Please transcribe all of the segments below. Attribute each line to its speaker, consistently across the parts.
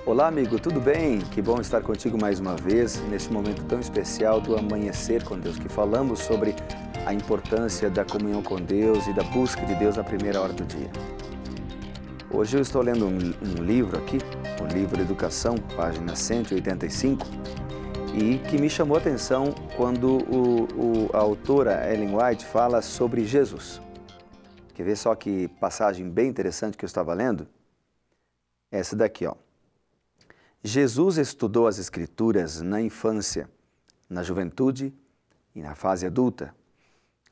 Speaker 1: Olá, amigo, tudo bem? Que bom estar contigo mais uma vez, neste momento tão especial do Amanhecer com Deus, que falamos sobre a importância da comunhão com Deus e da busca de Deus na primeira hora do dia. Hoje eu estou lendo um livro aqui, o livro Educação, página 185, e que me chamou a atenção quando a autora Ellen White fala sobre Jesus. Quer ver só que passagem bem interessante que eu estava lendo? Essa daqui, ó. Jesus estudou as Escrituras na infância, na juventude e na fase adulta.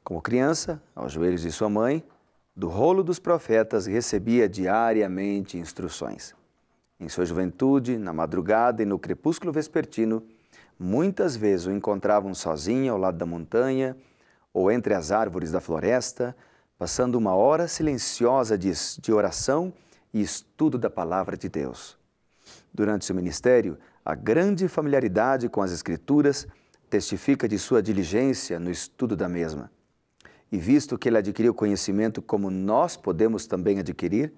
Speaker 1: Como criança, aos joelhos de sua mãe, do rolo dos profetas recebia diariamente instruções. Em sua juventude, na madrugada e no crepúsculo vespertino, muitas vezes o encontravam sozinho ao lado da montanha ou entre as árvores da floresta, passando uma hora silenciosa de oração e estudo da palavra de Deus. Durante seu ministério, a grande familiaridade com as Escrituras testifica de sua diligência no estudo da mesma. E visto que ele adquiriu conhecimento como nós podemos também adquirir,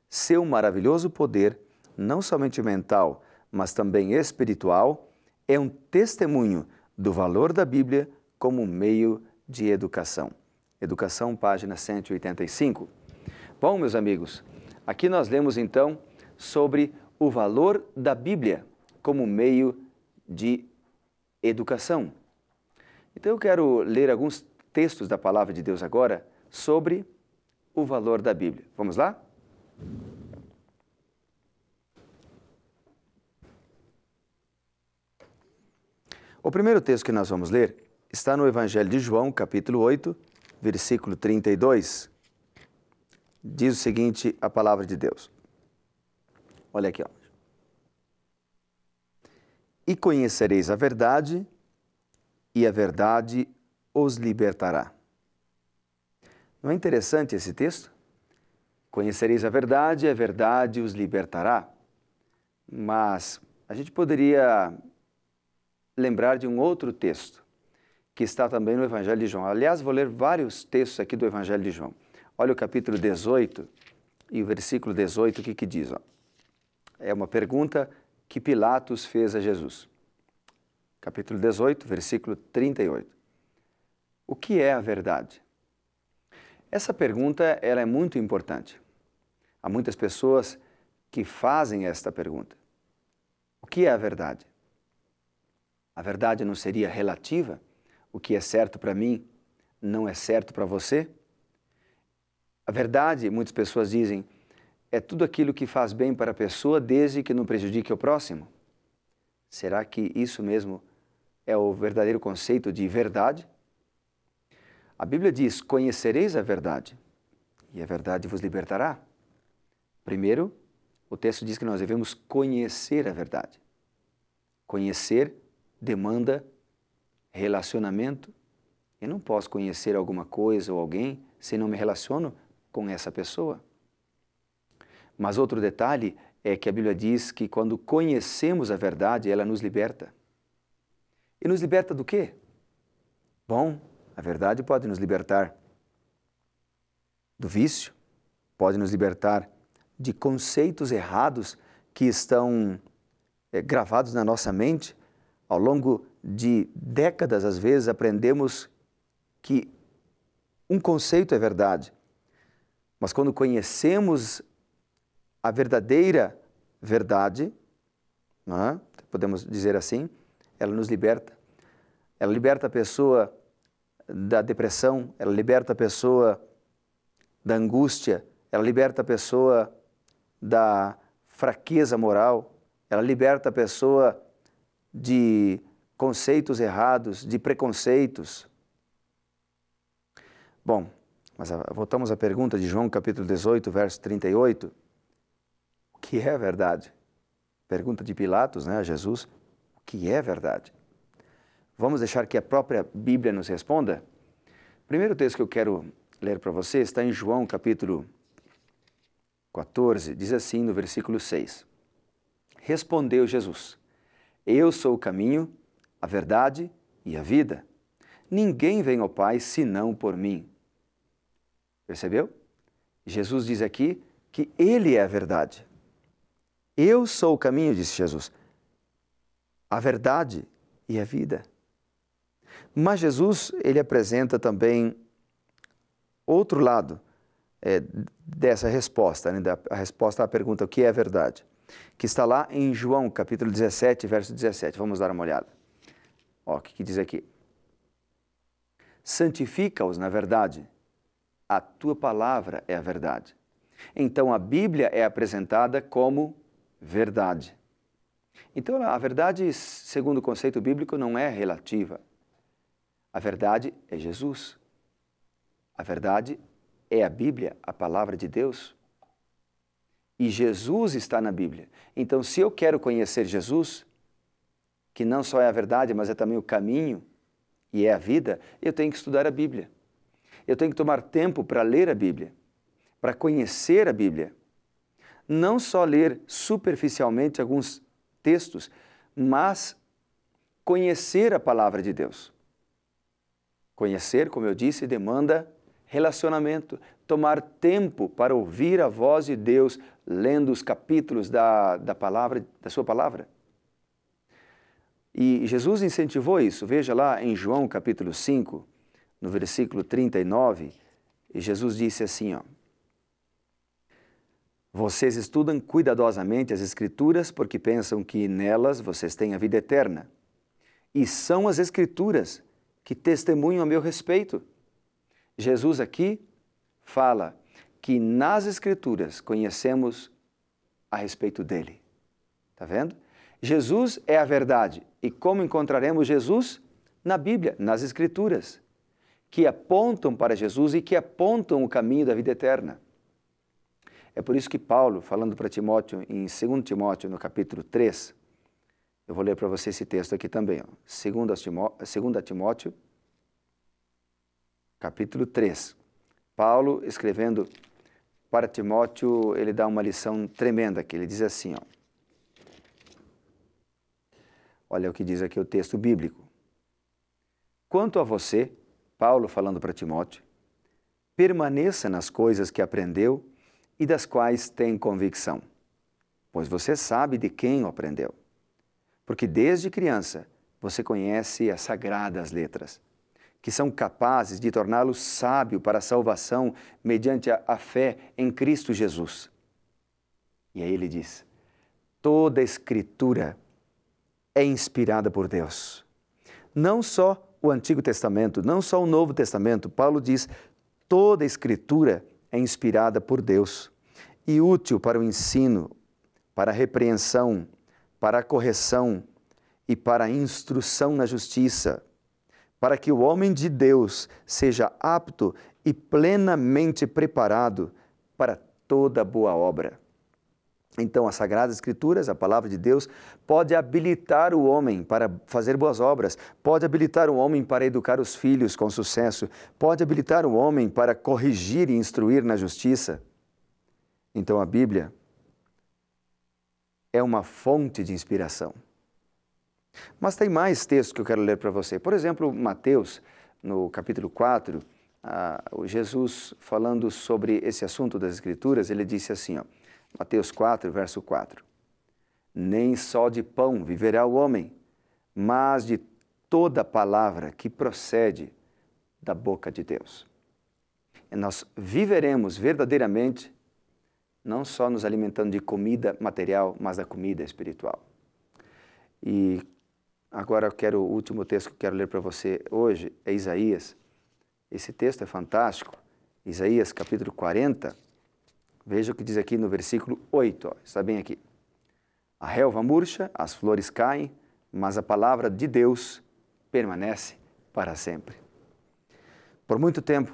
Speaker 1: seu maravilhoso poder, não somente mental, mas também espiritual, é um testemunho do valor da Bíblia como meio de educação. Educação, página 185. Bom, meus amigos, aqui nós lemos então sobre o valor da Bíblia como meio de educação. Então eu quero ler alguns textos da Palavra de Deus agora sobre o valor da Bíblia. Vamos lá? O primeiro texto que nós vamos ler está no Evangelho de João, capítulo 8, versículo 32. Diz o seguinte a Palavra de Deus. Olha aqui, ó. E conhecereis a verdade, e a verdade os libertará. Não é interessante esse texto? Conhecereis a verdade, e a verdade os libertará. Mas a gente poderia lembrar de um outro texto, que está também no Evangelho de João. Aliás, vou ler vários textos aqui do Evangelho de João. Olha o capítulo 18 e o versículo 18, o que diz? Ó. É uma pergunta que Pilatos fez a Jesus. Capítulo 18, versículo 38. O que é a verdade? Essa pergunta ela é muito importante. Há muitas pessoas que fazem esta pergunta. O que é a verdade? A verdade não seria relativa? O que é certo para mim não é certo para você? A verdade, muitas pessoas dizem, é tudo aquilo que faz bem para a pessoa desde que não prejudique o próximo. Será que isso mesmo é o verdadeiro conceito de verdade? A Bíblia diz, conhecereis a verdade, e a verdade vos libertará. Primeiro, o texto diz que nós devemos conhecer a verdade. Conhecer demanda relacionamento. Eu não posso conhecer alguma coisa ou alguém se não me relaciono com essa pessoa. Mas outro detalhe é que a Bíblia diz que quando conhecemos a verdade, ela nos liberta. E nos liberta do quê? Bom, a verdade pode nos libertar do vício, pode nos libertar de conceitos errados que estão gravados na nossa mente. Ao longo de décadas, às vezes, aprendemos que um conceito é verdade, mas quando conhecemos a verdadeira verdade, podemos dizer assim, ela nos liberta. Ela liberta a pessoa da depressão, ela liberta a pessoa da angústia, ela liberta a pessoa da fraqueza moral, ela liberta a pessoa de conceitos errados, de preconceitos. Bom, mas voltamos à pergunta de João, capítulo 18, verso 38. O que é a verdade? Pergunta de Pilatos, a Jesus. O que é verdade? Vamos deixar que a própria Bíblia nos responda? O primeiro texto que eu quero ler para você está em João, capítulo 14, diz assim no versículo 6. Respondeu Jesus, eu sou o caminho, a verdade e a vida. Ninguém vem ao Pai senão por mim. Percebeu? Jesus diz aqui que Ele é a verdade. Eu sou o caminho, disse Jesus, a verdade e a vida. Mas Jesus, ele apresenta também outro lado dessa resposta, né? A resposta à pergunta, o que é a verdade? Que está lá em João, capítulo 17, verso 17. Vamos dar uma olhada. Ó, o que diz aqui? Santifica-os na verdade. A tua palavra é a verdade. Então, a Bíblia é apresentada como verdade. Então, a verdade, segundo o conceito bíblico, não é relativa. A verdade é Jesus. A verdade é a Bíblia, a palavra de Deus. E Jesus está na Bíblia. Então, se eu quero conhecer Jesus, que não só é a verdade, mas é também o caminho e é a vida, eu tenho que estudar a Bíblia. Eu tenho que tomar tempo para ler a Bíblia, para conhecer a Bíblia. Não só ler superficialmente alguns textos, mas conhecer a palavra de Deus. Conhecer, como eu disse, demanda relacionamento, tomar tempo para ouvir a voz de Deus, lendo os capítulos da palavra, da sua palavra. E Jesus incentivou isso. Veja lá em João capítulo 5, no versículo 39, Jesus disse assim, ó, vocês estudam cuidadosamente as Escrituras porque pensam que nelas vocês têm a vida eterna. E são as Escrituras que testemunham a meu respeito. Jesus aqui fala que nas Escrituras conhecemos a respeito dele. Está vendo? Jesus é a verdade. E como encontraremos Jesus? Na Bíblia, nas Escrituras, que apontam para Jesus e que apontam o caminho da vida eterna. É por isso que Paulo, falando para Timóteo, em 2 Timóteo, no capítulo 3, eu vou ler para você esse texto aqui também, ó, 2 Timóteo, capítulo 3. Paulo, escrevendo para Timóteo, ele dá uma lição tremenda aqui. Ele diz assim, ó, olha o que diz aqui o texto bíblico. Quanto a você, Paulo falando para Timóteo, permaneça nas coisas que aprendeu e das quais tem convicção, pois você sabe de quem o aprendeu. Porque desde criança você conhece as sagradas letras, que são capazes de torná-lo sábio para a salvação mediante a fé em Cristo Jesus. E aí ele diz, toda a Escritura é inspirada por Deus. Não só o Antigo Testamento, não só o Novo Testamento, Paulo diz, toda a Escritura é inspirada por Deus e útil para o ensino, para a repreensão, para a correção e para a instrução na justiça, para que o homem de Deus seja apto e plenamente preparado para toda boa obra. Então, as Sagradas Escrituras, a Palavra de Deus, pode habilitar o homem para fazer boas obras, pode habilitar o homem para educar os filhos com sucesso, pode habilitar o homem para corrigir e instruir na justiça. Então, a Bíblia é uma fonte de inspiração. Mas tem mais textos que eu quero ler para você. Por exemplo, Mateus, no capítulo 4, Jesus falando sobre esse assunto das Escrituras, ele disse assim, ó, Mateus 4, verso 4. Nem só de pão viverá o homem, mas de toda palavra que procede da boca de Deus. E nós viveremos verdadeiramente, não só nos alimentando de comida material, mas da comida espiritual. E agora o último texto que eu quero ler para você hoje é Isaías. Esse texto é fantástico. Isaías capítulo 40. Veja o que diz aqui no versículo 8, ó, está bem aqui. A relva murcha, as flores caem, mas a palavra de Deus permanece para sempre. Por muito tempo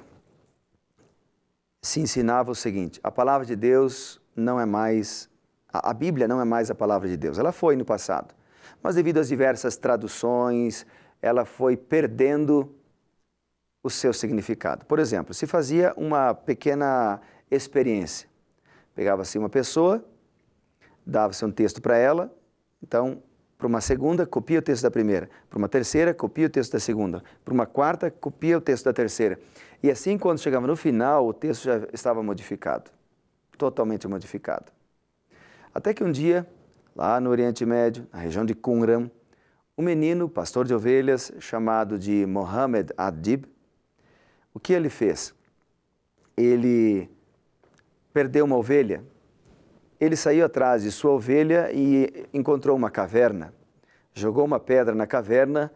Speaker 1: se ensinava o seguinte, a palavra de Deus não é mais, a Bíblia não é mais a palavra de Deus. Ela foi no passado, mas devido às diversas traduções, ela foi perdendo o seu significado. Por exemplo, se fazia uma pequena experiência. Pegava-se uma pessoa, dava-se um texto para ela, então, para uma segunda, copia o texto da primeira. Para uma terceira, copia o texto da segunda. Para uma quarta, copia o texto da terceira. E assim, quando chegava no final, o texto já estava modificado, totalmente modificado. Até que um dia, lá no Oriente Médio, na região de Qumran, um menino, pastor de ovelhas, chamado de Mohammed Adib. O que ele fez? Ele perdeu uma ovelha. Ele saiu atrás de sua ovelha e encontrou uma caverna. Jogou uma pedra na caverna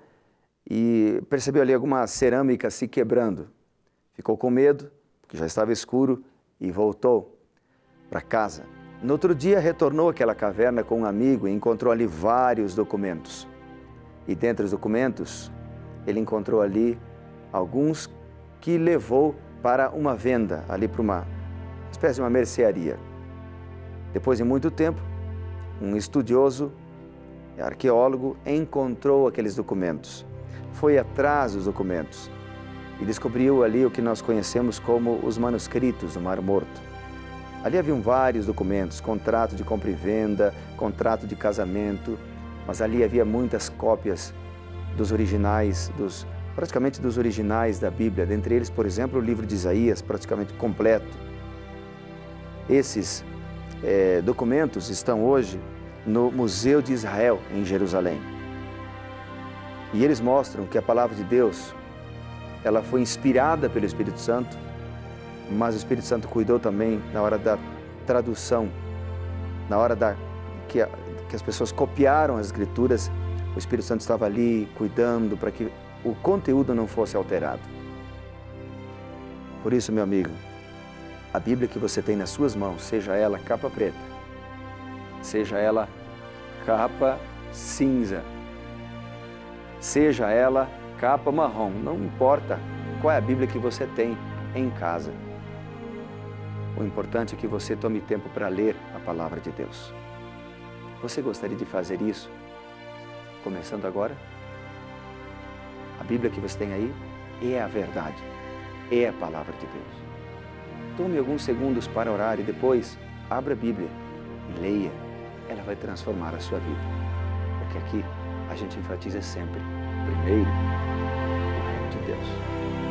Speaker 1: e percebeu ali alguma cerâmica se quebrando. Ficou com medo, porque já estava escuro, e voltou para casa. No outro dia, retornou àquela caverna com um amigo e encontrou ali vários documentos. E dentre os documentos, ele encontrou ali alguns que levou para uma venda, ali para uma espécie de uma mercearia. Depois de muito tempo, um estudioso, arqueólogo, encontrou aqueles documentos. Foi atrás dos documentos e descobriu ali o que nós conhecemos como os manuscritos do Mar Morto. Ali haviam vários documentos, contrato de compra e venda, contrato de casamento, mas ali havia muitas cópias dos originais, praticamente dos originais da Bíblia, dentre eles, por exemplo, o livro de Isaías, praticamente completo. Esses documentos estão hoje no Museu de Israel, em Jerusalém. E eles mostram que a palavra de Deus, ela foi inspirada pelo Espírito Santo, mas o Espírito Santo cuidou também na hora da tradução, na hora que as pessoas copiaram as Escrituras, o Espírito Santo estava ali cuidando para que o conteúdo não fosse alterado. Por isso, meu amigo, a Bíblia que você tem nas suas mãos, seja ela capa preta, seja ela capa cinza, seja ela capa marrom, não importa qual é a Bíblia que você tem em casa. O importante é que você tome tempo para ler a palavra de Deus. Você gostaria de fazer isso? Começando agora? A Bíblia que você tem aí é a verdade, é a palavra de Deus. Tome alguns segundos para orar e depois abra a Bíblia e leia. Ela vai transformar a sua vida. Porque aqui a gente enfatiza sempre, primeiro, o reino de Deus.